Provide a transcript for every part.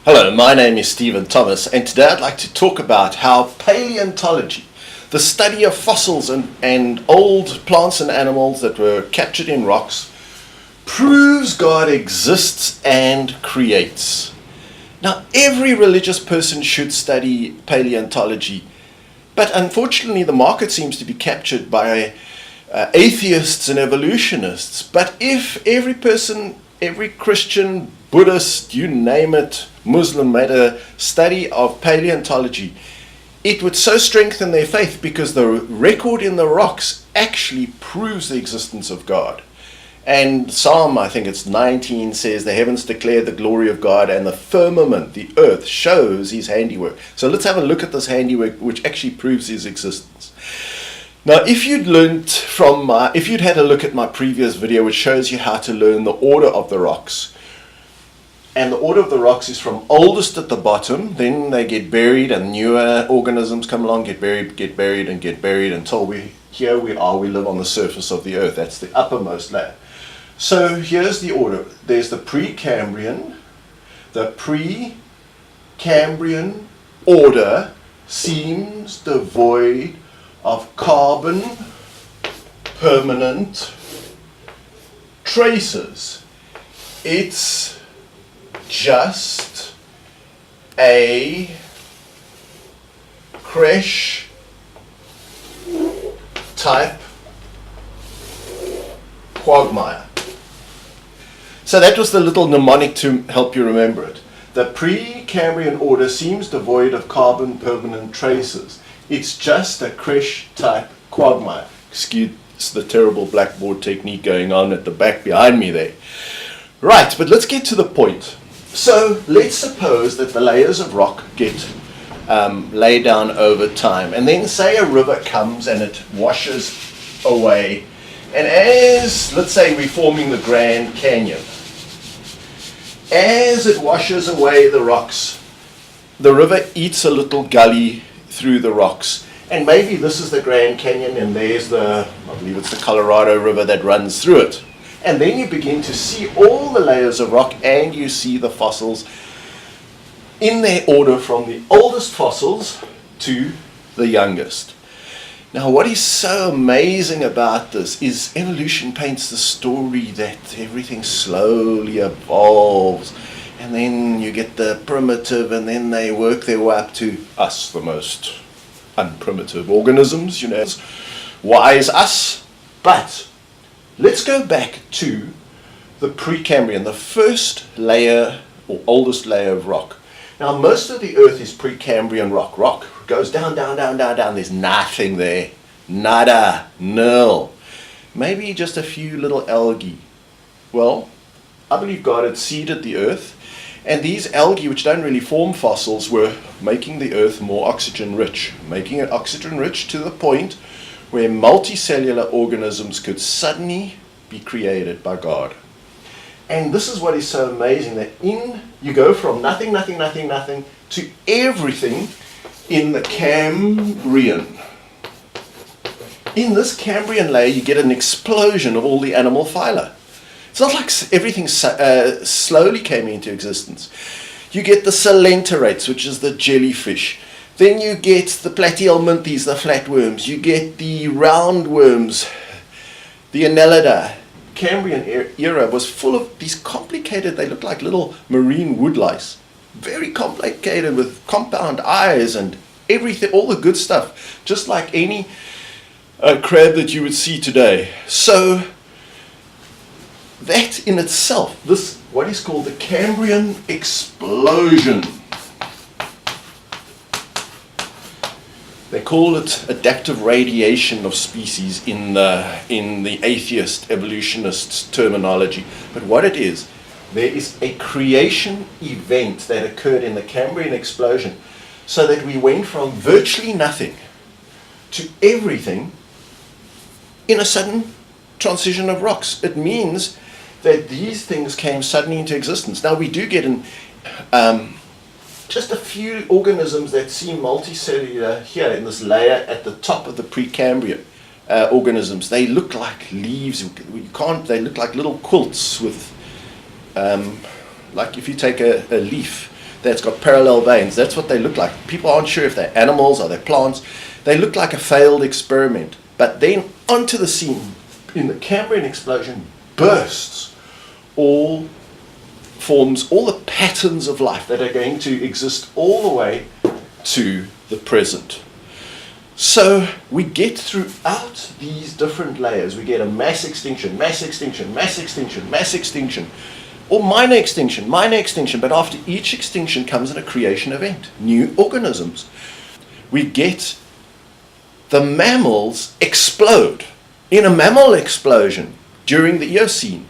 Hello, my name is Stephen Thomas, and today I'd like to talk about how paleontology, the study of fossils and old plants and animals that were captured in rocks, proves God exists and creates. Now, every religious person should study paleontology, but unfortunately the market seems to be captured by atheists and evolutionists. But if every person, every Christian, Buddhist, you name it, Muslim made a study of paleontology, it would so strengthen their faith, because the record in the rocks actually proves the existence of God. And Psalm, I think it's 19, says the heavens declare the glory of God, and the firmament, the earth, shows his handiwork. So let's have a look at this handiwork, which actually proves his existence. Now, if you'd had a look at my previous video, which shows you how to learn the order of the rocks, and the order of the rocks is from oldest at the bottom, then they get buried, and newer organisms come along, get buried, until we live on the surface of the earth. That's the uppermost layer. So here's the order. There's the Precambrian. The Precambrian order seems devoid of carbon permanent traces. It's just a crash type quagmire. So that was the little mnemonic to help you remember it. The Precambrian order seems devoid of carbon permanent traces. It's just a crash type quagmire. Excuse the terrible blackboard technique going on at the back behind me there. Right, but let's get to the point. So let's suppose that the layers of rock get laid down over time, and then say a river comes and it washes away, and let's say we're forming the Grand Canyon, as it washes away the rocks, the river eats a little gully through the rocks, and maybe this is the Grand Canyon, and there's I believe it's the Colorado River that runs through it. And then you begin to see all the layers of rock, and you see the fossils in their order from the oldest fossils to the youngest. Now, what is so amazing about this is evolution paints the story that everything slowly evolves, and then you get the primitive, and then they work their way up to us, the most unprimitive organisms, Why is us? But let's go back to the Precambrian, the first layer or oldest layer of rock. Now, most of the earth is Precambrian rock. Rock goes down. There's nothing there. Nada. Nil. Maybe just a few little algae. Well, I believe God had seeded the earth, and these algae, which don't really form fossils, were making the earth more oxygen rich. Making it oxygen rich to the point where multicellular organisms could suddenly be created by God. And this is what is so amazing, that you go from nothing to everything in the Cambrian. In this Cambrian layer, you get an explosion of all the animal phyla. It's not like everything slowly came into existence. You get the coelenterates, which is the jellyfish. Then you get the platyhelminthes, the flatworms. You get the roundworms, the Annelida. Cambrian era was full of these complicated, they look like little marine woodlice. Very complicated, with compound eyes and everything, all the good stuff. Just like any crab that you would see today. So that in itself, this what is called the Cambrian explosion. They call it adaptive radiation of species in the atheist evolutionists' terminology. But what it is, there is a creation event that occurred in the Cambrian explosion, so that we went from virtually nothing to everything in a sudden transition of rocks. It means that these things came suddenly into existence. Now, we do get just a few organisms that seem multicellular here in this layer at the top of the Precambrian organisms. They look like leaves. They look like little quilts with, like if you take a leaf, that's got parallel veins. That's what they look like. People aren't sure if they're animals or they're plants. They look like a failed experiment. But then onto the scene, in the Cambrian explosion, bursts all forms, all the patterns of life that are going to exist all the way to the present. So we get throughout these different layers, we get a mass extinction, mass extinction, mass extinction, mass extinction, or minor extinction, but after each extinction comes in a creation event, new organisms. We get the mammals explode in a mammal explosion during the Eocene.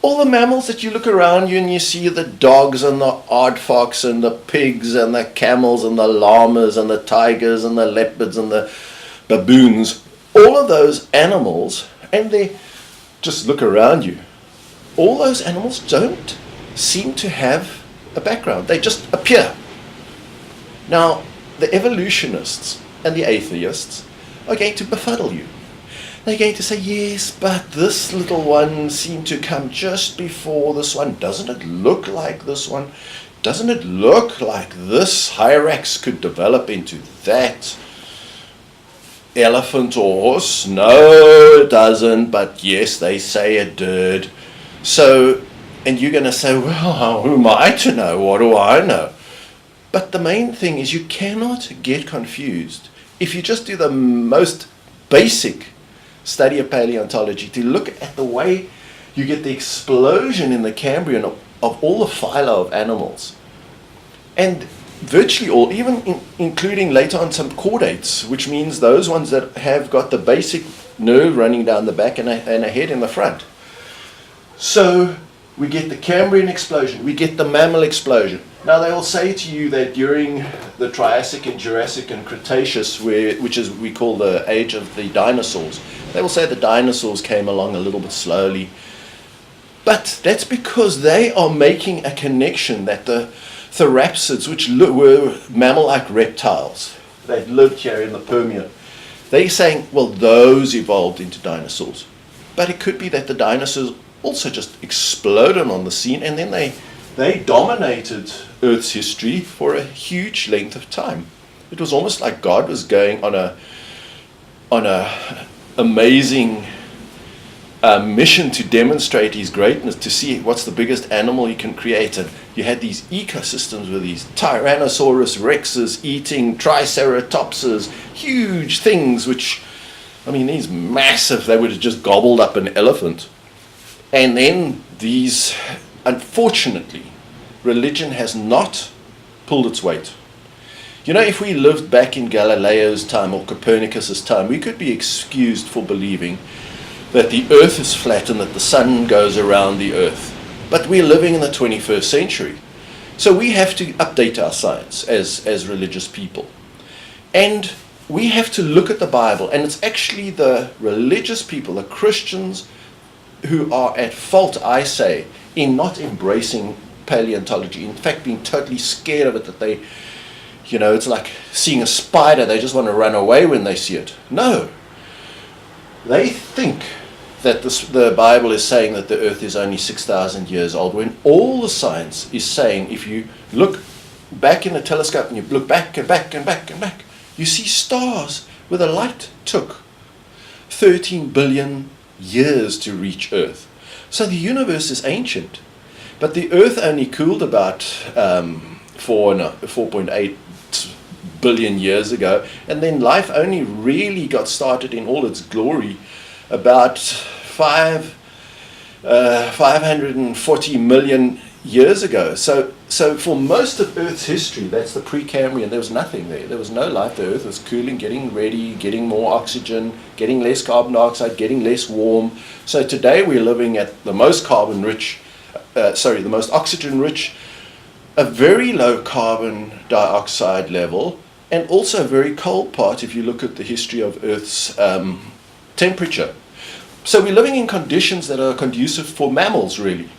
All the mammals that you look around you and you see the dogs and the aardvarks and the pigs and the camels and the llamas and the tigers and the leopards and the baboons, all of those animals, and they just look around you, all those animals don't seem to have a background. They just appear. Now, the evolutionists and the atheists are going to befuddle you. They're going to say, yes, but this little one seemed to come just before this one. Doesn't it look like this one? Doesn't it look like this hyrax could develop into that elephant or horse? No, it doesn't, but yes, they say it did. So, and you're going to say, well, who am I to know? What do I know? But the main thing is you cannot get confused. If you just do the most basic study of paleontology, to look at the way you get the explosion in the Cambrian of all the phyla of animals, and virtually all, even including later on some chordates, which means those ones that have got the basic nerve running down the back and a head in the front. So we get the Cambrian explosion, we get the mammal explosion. Now they will say to you that during the Triassic and Jurassic and Cretaceous, which is we call the age of the dinosaurs, they will say the dinosaurs came along a little bit slowly. But that's because they are making a connection that the therapsids, which were mammal-like reptiles that lived here in the Permian, they're saying, well, those evolved into dinosaurs. But it could be that the dinosaurs also just exploded on the scene, and then they dominated Earth's history for a huge length of time. It was almost like God was going on a amazing mission to demonstrate his greatness, to see what's the biggest animal he can create. And you had these ecosystems with these Tyrannosaurus rexes eating Triceratopses, huge things, which, I mean, these massive, they would have just gobbled up an elephant. And then these, unfortunately, religion has not pulled its weight. You know, if we lived back in Galileo's time or Copernicus's time, we could be excused for believing that the earth is flat and that the sun goes around the earth. But we're living in the 21st century. So we have to update our science as religious people. And we have to look at the Bible, and it's actually the religious people, the Christians, who are at fault, I say, in not embracing paleontology. In fact, being totally scared of it, that they, you know, it's like seeing a spider, they just want to run away when they see it. No. They think that the Bible is saying that the earth is only 6,000 years old, when all the science is saying, if you look back in a telescope and you look back and back and back and back, you see stars where the light took 13 billion years to reach Earth. So the universe is ancient, but the Earth only cooled about 4.8 billion years ago, and then life only really got started in all its glory about 540 million years ago. So for most of Earth's history, that's the Precambrian, there was nothing there. There was no life. The Earth was cooling, getting ready, getting more oxygen, getting less carbon dioxide, getting less warm. So today we're living at the most the most oxygen-rich, a very low carbon dioxide level, and also a very cold part if you look at the history of Earth's temperature. So we're living in conditions that are conducive for mammals, really.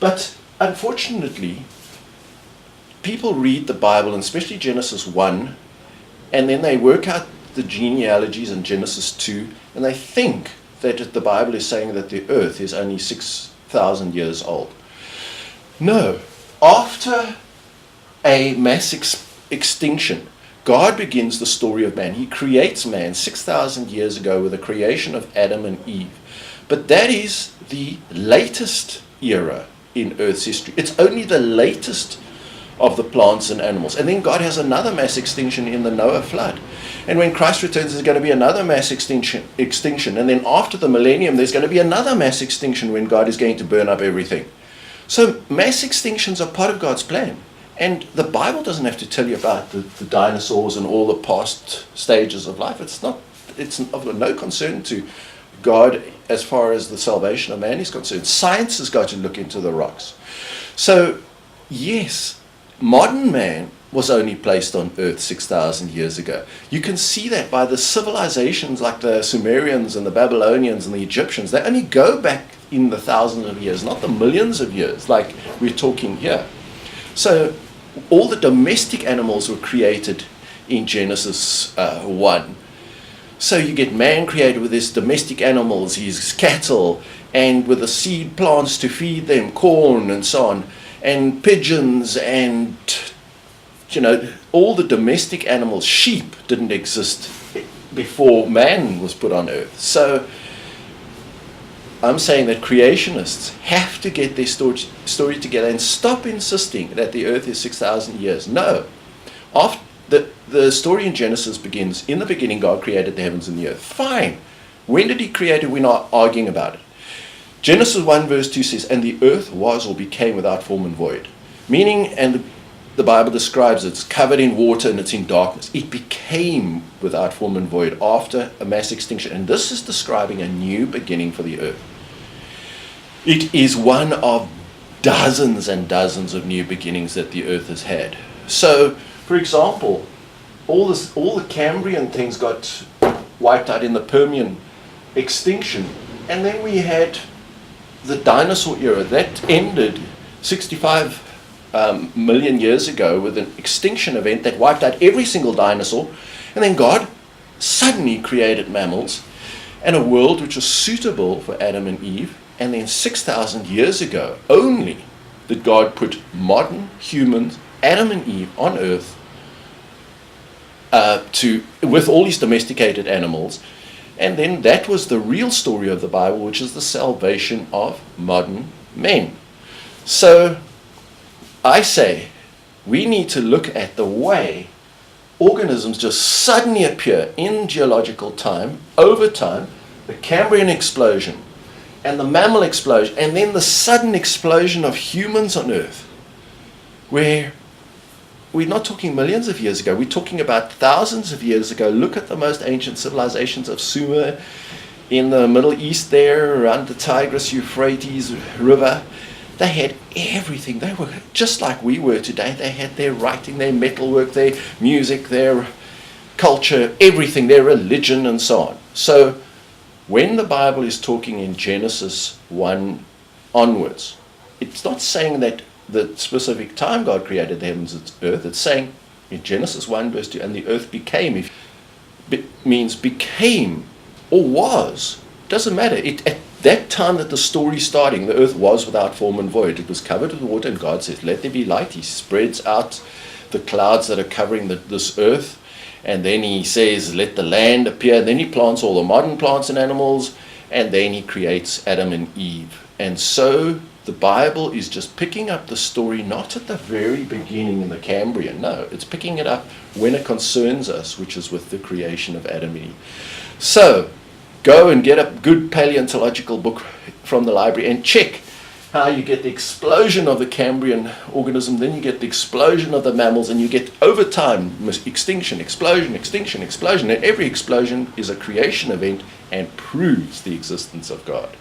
But unfortunately, people read the Bible, and especially Genesis 1, and then they work out the genealogies in Genesis 2, and they think that the Bible is saying that the earth is only 6,000 years old. No. After a mass extinction. God begins the story of man. He creates man 6,000 years ago with the creation of Adam and Eve. But that is the latest era in Earth's history. It's only the latest of the plants and animals. And then God has another mass extinction in the Noah flood. And when Christ returns, there's going to be another mass extinction. And then after the millennium, there's going to be another mass extinction when God is going to burn up everything. So mass extinctions are part of God's plan. And the Bible doesn't have to tell you about the dinosaurs and all the past stages of life. It's of no concern to God as far as the salvation of man is concerned. Science has got to look into the rocks. So, yes, modern man was only placed on Earth 6,000 years ago. You can see that by the civilizations like the Sumerians and the Babylonians and the Egyptians. They only go back in the thousands of years, not the millions of years like we're talking here. So all the domestic animals were created in Genesis 1. So you get man created with his domestic animals, his cattle, and with the seed plants to feed them, corn and so on, and pigeons and, all the domestic animals. Sheep didn't exist before man was put on earth. So I'm saying that creationists have to get their story together and stop insisting that the earth is 6,000 years. No. The story in Genesis begins, in the beginning God created the heavens and the earth. Fine. When did he create it? We're not arguing about it. Genesis 1 verse 2 says, and the earth was or became without form and void. Meaning, and the Bible describes it's covered in water and it's in darkness. It became without form and void after a mass extinction. And this is describing a new beginning for the earth. It is one of dozens and dozens of new beginnings that the earth has had. So, for example, all the Cambrian things got wiped out in the Permian extinction. And then we had the dinosaur era. That ended 65 million years ago with an extinction event that wiped out every single dinosaur. And then God suddenly created mammals and a world which was suitable for Adam and Eve. And then 6,000 years ago only did God put modern humans, Adam and Eve, on earth with all these domesticated animals. And then that was the real story of the Bible, which is the salvation of modern men. So I say we need to look at the way organisms just suddenly appear in geological time, over time, the Cambrian explosion and the mammal explosion, and then the sudden explosion of humans on Earth, where we're not talking millions of years ago, we're talking about thousands of years ago. Look at the most ancient civilizations of Sumer in the Middle East there, around the Tigris-Euphrates River. They had everything. They were just like we were today. They had their writing, their metalwork, their music, their culture, everything, their religion, and so on. So when the Bible is talking in Genesis 1 onwards, it's not saying that the specific time God created the heavens and earth. It's saying in Genesis 1 verse 2, and the earth became. Means became or was. Doesn't matter. At that time that the story's starting, the earth was without form and void. It was covered with water, and God says, let there be light. He spreads out the clouds that are covering this earth, and then he says, let the land appear. And then he plants all the modern plants and animals, and then he creates Adam and Eve. And so the Bible is just picking up the story not at the very beginning in the Cambrian. No, it's picking it up when it concerns us, which is with the creation of Adam and Eve. So go and get a good paleontological book from the library and check how you get the explosion of the Cambrian organism, then you get the explosion of the mammals, and you get over time extinction, explosion, extinction, explosion. And every explosion is a creation event and proves the existence of God.